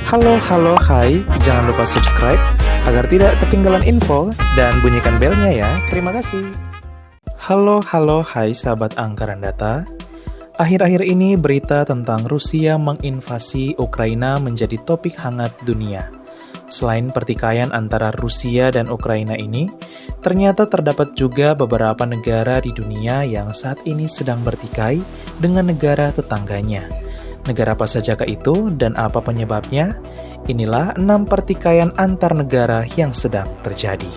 Hai, jangan lupa subscribe agar tidak ketinggalan info dan bunyikan belnya ya. Terima kasih. Hai sahabat angkaran data. Akhir-akhir ini berita tentang Rusia menginvasi Ukraina menjadi topik hangat dunia. Selain pertikaian antara Rusia dan Ukraina ini, ternyata terdapat juga beberapa negara di dunia yang saat ini sedang bertikai dengan negara tetangganya. Negara apa sajakah itu dan apa penyebabnya? Inilah 6 pertikaian antar negara yang sedang terjadi.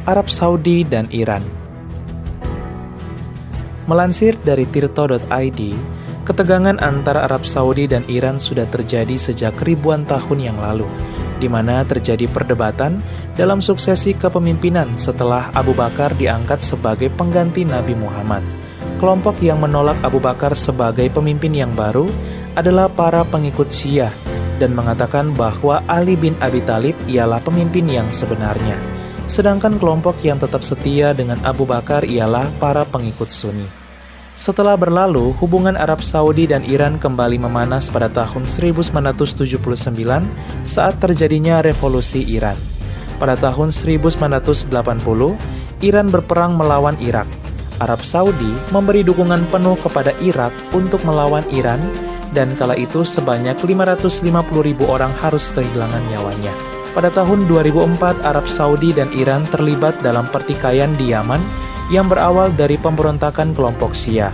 Arab Saudi dan Iran. Melansir dari tirto.id, ketegangan antara Arab Saudi dan Iran sudah terjadi sejak ribuan tahun yang lalu, di mana terjadi perdebatan dalam suksesi kepemimpinan setelah Abu Bakar diangkat sebagai pengganti Nabi Muhammad. Kelompok yang menolak Abu Bakar sebagai pemimpin yang baru adalah para pengikut Syiah dan mengatakan bahwa Ali bin Abi Thalib ialah pemimpin yang sebenarnya. Sedangkan kelompok yang tetap setia dengan Abu Bakar ialah para pengikut Sunni. Setelah berlalu, hubungan Arab Saudi dan Iran kembali memanas pada tahun 1979 saat terjadinya revolusi Iran. Pada tahun 1980, Iran berperang melawan Irak. Arab Saudi memberi dukungan penuh kepada Irak untuk melawan Iran, dan kala itu sebanyak 550.000 orang harus kehilangan nyawanya. Pada tahun 2004, Arab Saudi dan Iran terlibat dalam pertikaian di Yaman yang berawal dari pemberontakan kelompok Syiah,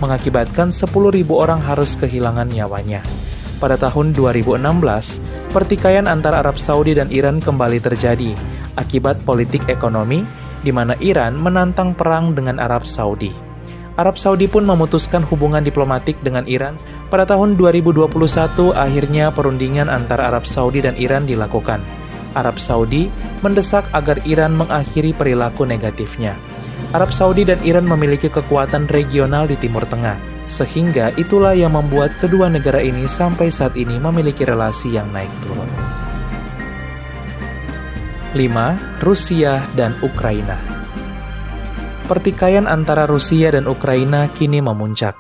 mengakibatkan 10.000 orang harus kehilangan nyawanya. Pada tahun 2016, pertikaian antara Arab Saudi dan Iran kembali terjadi akibat politik ekonomi, di mana Iran menantang perang dengan Arab Saudi. Arab Saudi pun memutuskan hubungan diplomatik dengan Iran. Pada tahun 2021, akhirnya perundingan antara Arab Saudi dan Iran dilakukan. Arab Saudi mendesak agar Iran mengakhiri perilaku negatifnya. Arab Saudi dan Iran memiliki kekuatan regional di Timur Tengah, sehingga itulah yang membuat kedua negara ini sampai saat ini memiliki relasi yang naik turun. 5. Rusia dan Ukraina. Pertikaian antara Rusia dan Ukraina kini memuncak.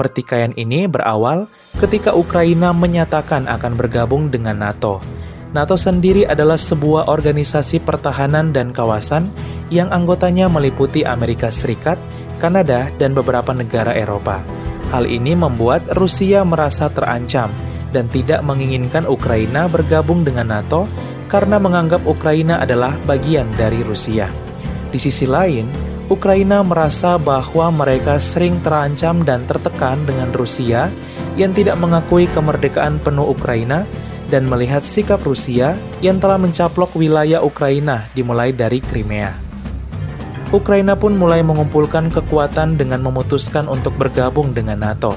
Pertikaian ini berawal ketika Ukraina menyatakan akan bergabung dengan NATO. NATO sendiri adalah sebuah organisasi pertahanan dan kawasan yang anggotanya meliputi Amerika Serikat, Kanada, dan beberapa negara Eropa. Hal ini membuat Rusia merasa terancam dan tidak menginginkan Ukraina bergabung dengan NATO karena menganggap Ukraina adalah bagian dari Rusia. Di sisi lain, Ukraina merasa bahwa mereka sering terancam dan tertekan dengan Rusia yang tidak mengakui kemerdekaan penuh Ukraina dan melihat sikap Rusia yang telah mencaplok wilayah Ukraina dimulai dari Crimea. Ukraina pun mulai mengumpulkan kekuatan dengan memutuskan untuk bergabung dengan NATO.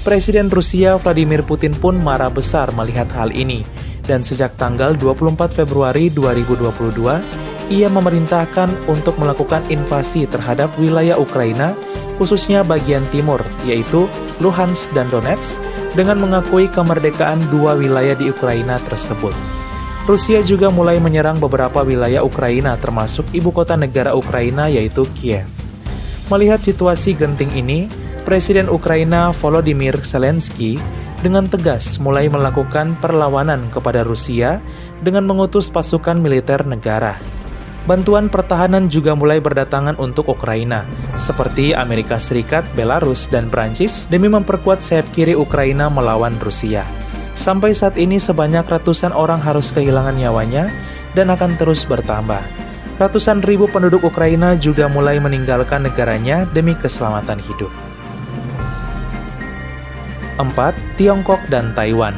Presiden Rusia Vladimir Putin pun marah besar melihat hal ini, dan sejak tanggal 24 Februari 2022, ia memerintahkan untuk melakukan invasi terhadap wilayah Ukraina, khususnya bagian timur, yaitu Luhansk dan Donetsk, dengan mengakui kemerdekaan dua wilayah di Ukraina tersebut. Rusia juga mulai menyerang beberapa wilayah Ukraina termasuk ibu kota negara Ukraina yaitu Kiev. Melihat situasi genting ini, Presiden Ukraina Volodymyr Zelensky dengan tegas mulai melakukan perlawanan kepada Rusia dengan mengutus pasukan militer negara. Bantuan pertahanan juga mulai berdatangan untuk Ukraina, seperti Amerika Serikat, Belarus, dan Prancis demi memperkuat sayap kiri Ukraina melawan Rusia. Sampai saat ini sebanyak ratusan orang harus kehilangan nyawanya dan akan terus bertambah. Ratusan ribu penduduk Ukraina juga mulai meninggalkan negaranya demi keselamatan hidup. 4. Tiongkok dan Taiwan.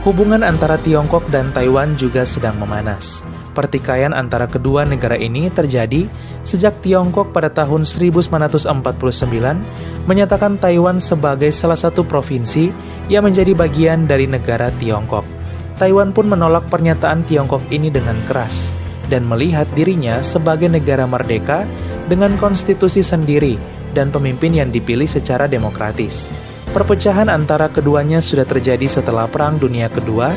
Hubungan antara Tiongkok dan Taiwan juga sedang memanas. Pertikaian antara kedua negara ini terjadi sejak Tiongkok pada tahun 1949 menyatakan Taiwan sebagai salah satu provinsi yang menjadi bagian dari negara Tiongkok. Taiwan pun menolak pernyataan Tiongkok ini dengan keras dan melihat dirinya sebagai negara merdeka dengan konstitusi sendiri dan pemimpin yang dipilih secara demokratis. Perpecahan antara keduanya sudah terjadi setelah Perang Dunia Kedua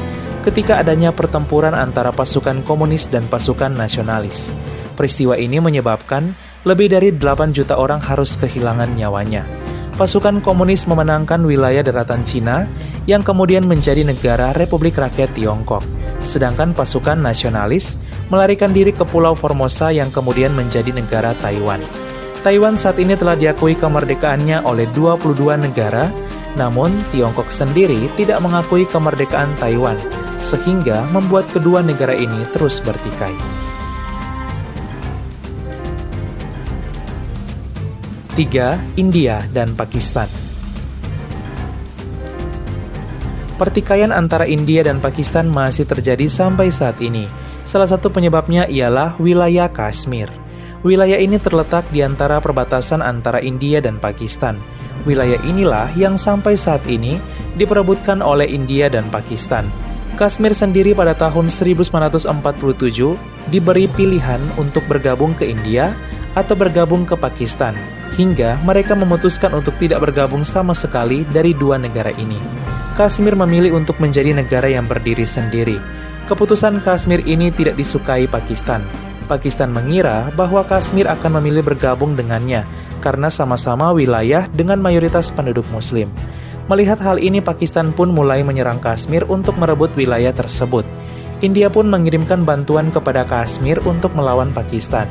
ketika adanya pertempuran antara pasukan komunis dan pasukan nasionalis. Peristiwa ini menyebabkan lebih dari 8 juta orang harus kehilangan nyawanya. Pasukan komunis memenangkan wilayah daratan Cina yang kemudian menjadi negara Republik Rakyat Tiongkok. Sedangkan pasukan nasionalis melarikan diri ke Pulau Formosa yang kemudian menjadi negara Taiwan. Taiwan saat ini telah diakui kemerdekaannya oleh 22 negara, namun Tiongkok sendiri tidak mengakui kemerdekaan Taiwan, sehingga membuat kedua negara ini terus bertikai. 3. India dan Pakistan. Pertikaian antara India dan Pakistan masih terjadi sampai saat ini. Salah satu penyebabnya ialah wilayah Kashmir. Wilayah ini terletak di antara perbatasan antara India dan Pakistan. Wilayah inilah yang sampai saat ini diperebutkan oleh India dan Pakistan. Kashmir sendiri pada tahun 1947 diberi pilihan untuk bergabung ke India atau bergabung ke Pakistan, hingga mereka memutuskan untuk tidak bergabung sama sekali dari dua negara ini. Kashmir memilih untuk menjadi negara yang berdiri sendiri. Keputusan Kashmir ini tidak disukai Pakistan. Pakistan mengira bahwa Kashmir akan memilih bergabung dengannya karena sama-sama wilayah dengan mayoritas penduduk Muslim. Melihat hal ini, Pakistan pun mulai menyerang Kashmir untuk merebut wilayah tersebut. India pun mengirimkan bantuan kepada Kashmir untuk melawan Pakistan.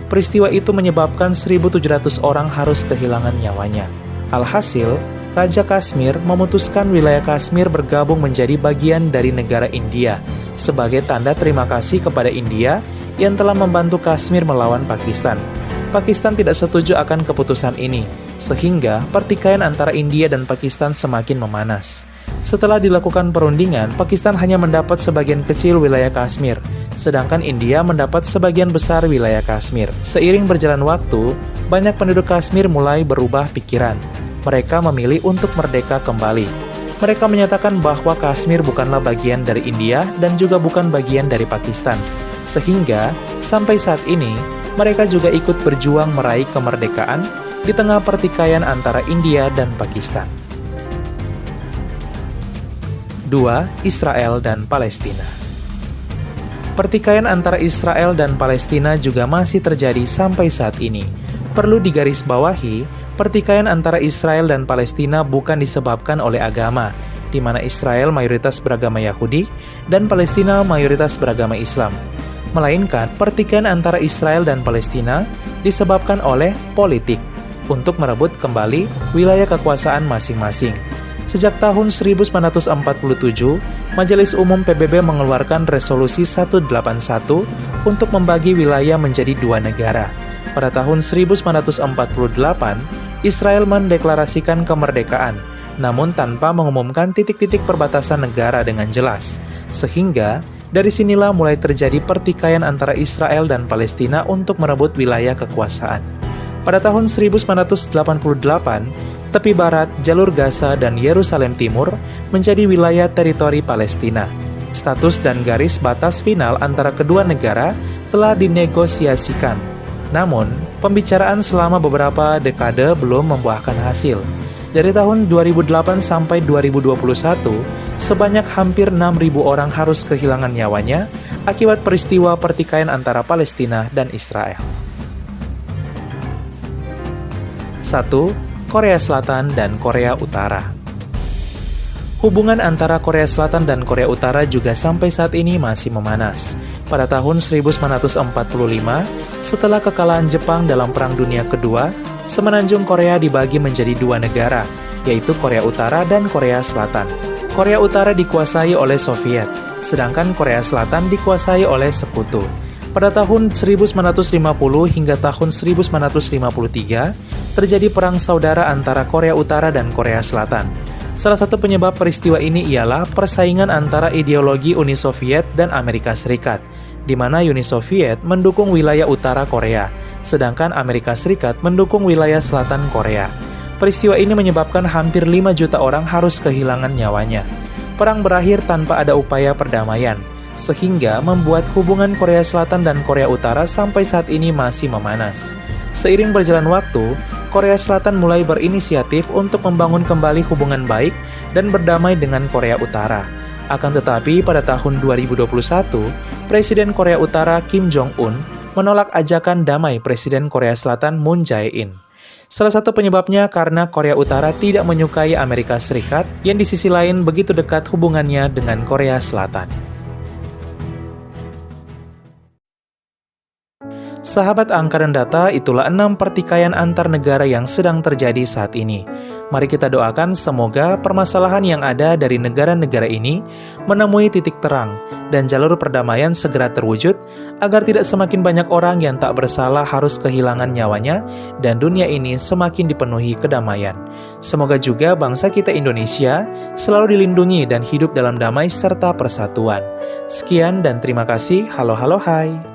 Peristiwa itu menyebabkan 1.700 orang harus kehilangan nyawanya. Alhasil, Raja Kashmir memutuskan wilayah Kashmir bergabung menjadi bagian dari negara India sebagai tanda terima kasih kepada India yang telah membantu Kashmir melawan Pakistan. Pakistan tidak setuju akan keputusan ini, sehingga pertikaian antara India dan Pakistan semakin memanas. Setelah dilakukan perundingan, Pakistan hanya mendapat sebagian kecil wilayah Kashmir, sedangkan India mendapat sebagian besar wilayah Kashmir. Seiring berjalan waktu, banyak penduduk Kashmir mulai berubah pikiran. Mereka memilih untuk merdeka kembali. Mereka menyatakan bahwa Kashmir bukanlah bagian dari India dan juga bukan bagian dari Pakistan. Sehingga, sampai saat ini, mereka juga ikut berjuang meraih kemerdekaan di tengah pertikaian antara India dan Pakistan. 2. Israel dan Palestina. Pertikaian antara Israel dan Palestina juga masih terjadi sampai saat ini. Perlu digarisbawahi, pertikaian antara Israel dan Palestina bukan disebabkan oleh agama, di mana Israel mayoritas beragama Yahudi dan Palestina mayoritas beragama Islam. Melainkan, pertikaian antara Israel dan Palestina disebabkan oleh politik untuk merebut kembali wilayah kekuasaan masing-masing. Sejak tahun 1947, Majelis Umum PBB mengeluarkan Resolusi 181 untuk membagi wilayah menjadi dua negara. Pada tahun 1948, Israel mendeklarasikan kemerdekaan, namun tanpa mengumumkan titik-titik perbatasan negara dengan jelas. Sehingga, dari sinilah mulai terjadi pertikaian antara Israel dan Palestina untuk merebut wilayah kekuasaan. Pada tahun 1988, tepi barat, jalur Gaza, dan Yerusalem Timur menjadi wilayah teritori Palestina. Status dan garis batas final antara kedua negara telah dinegosiasikan. Namun, pembicaraan selama beberapa dekade belum membuahkan hasil. Dari tahun 2008 sampai 2021, sebanyak hampir 6.000 orang harus kehilangan nyawanya akibat peristiwa pertikaian antara Palestina dan Israel. 1. Korea Selatan dan Korea Utara. Hubungan antara Korea Selatan dan Korea Utara juga sampai saat ini masih memanas. Pada tahun 1945, setelah kekalahan Jepang dalam Perang Dunia Kedua, semenanjung Korea dibagi menjadi dua negara, yaitu Korea Utara dan Korea Selatan. Korea Utara dikuasai oleh Soviet, sedangkan Korea Selatan dikuasai oleh Sekutu. Pada tahun 1950 hingga tahun 1953, terjadi perang saudara antara Korea Utara dan Korea Selatan. Salah satu penyebab peristiwa ini ialah persaingan antara ideologi Uni Soviet dan Amerika Serikat, di mana Uni Soviet mendukung wilayah utara Korea, sedangkan Amerika Serikat mendukung wilayah selatan Korea. Peristiwa ini menyebabkan hampir 5 juta orang harus kehilangan nyawanya. Perang berakhir tanpa ada upaya perdamaian, sehingga membuat hubungan Korea Selatan dan Korea Utara sampai saat ini masih memanas. Seiring berjalan waktu, Korea Selatan mulai berinisiatif untuk membangun kembali hubungan baik dan berdamai dengan Korea Utara. Akan tetapi pada tahun 2021, Presiden Korea Utara Kim Jong-un menolak ajakan damai Presiden Korea Selatan Moon Jae-in. Salah satu penyebabnya karena Korea Utara tidak menyukai Amerika Serikat yang di sisi lain begitu dekat hubungannya dengan Korea Selatan. Sahabat Angka dan Data, itulah 6 pertikaian antar negara yang sedang terjadi saat ini. Mari kita doakan semoga permasalahan yang ada dari negara-negara ini menemui titik terang dan jalur perdamaian segera terwujud agar tidak semakin banyak orang yang tak bersalah harus kehilangan nyawanya dan dunia ini semakin dipenuhi kedamaian. Semoga juga bangsa kita Indonesia selalu dilindungi dan hidup dalam damai serta persatuan. Sekian dan terima kasih. Halo halo hai.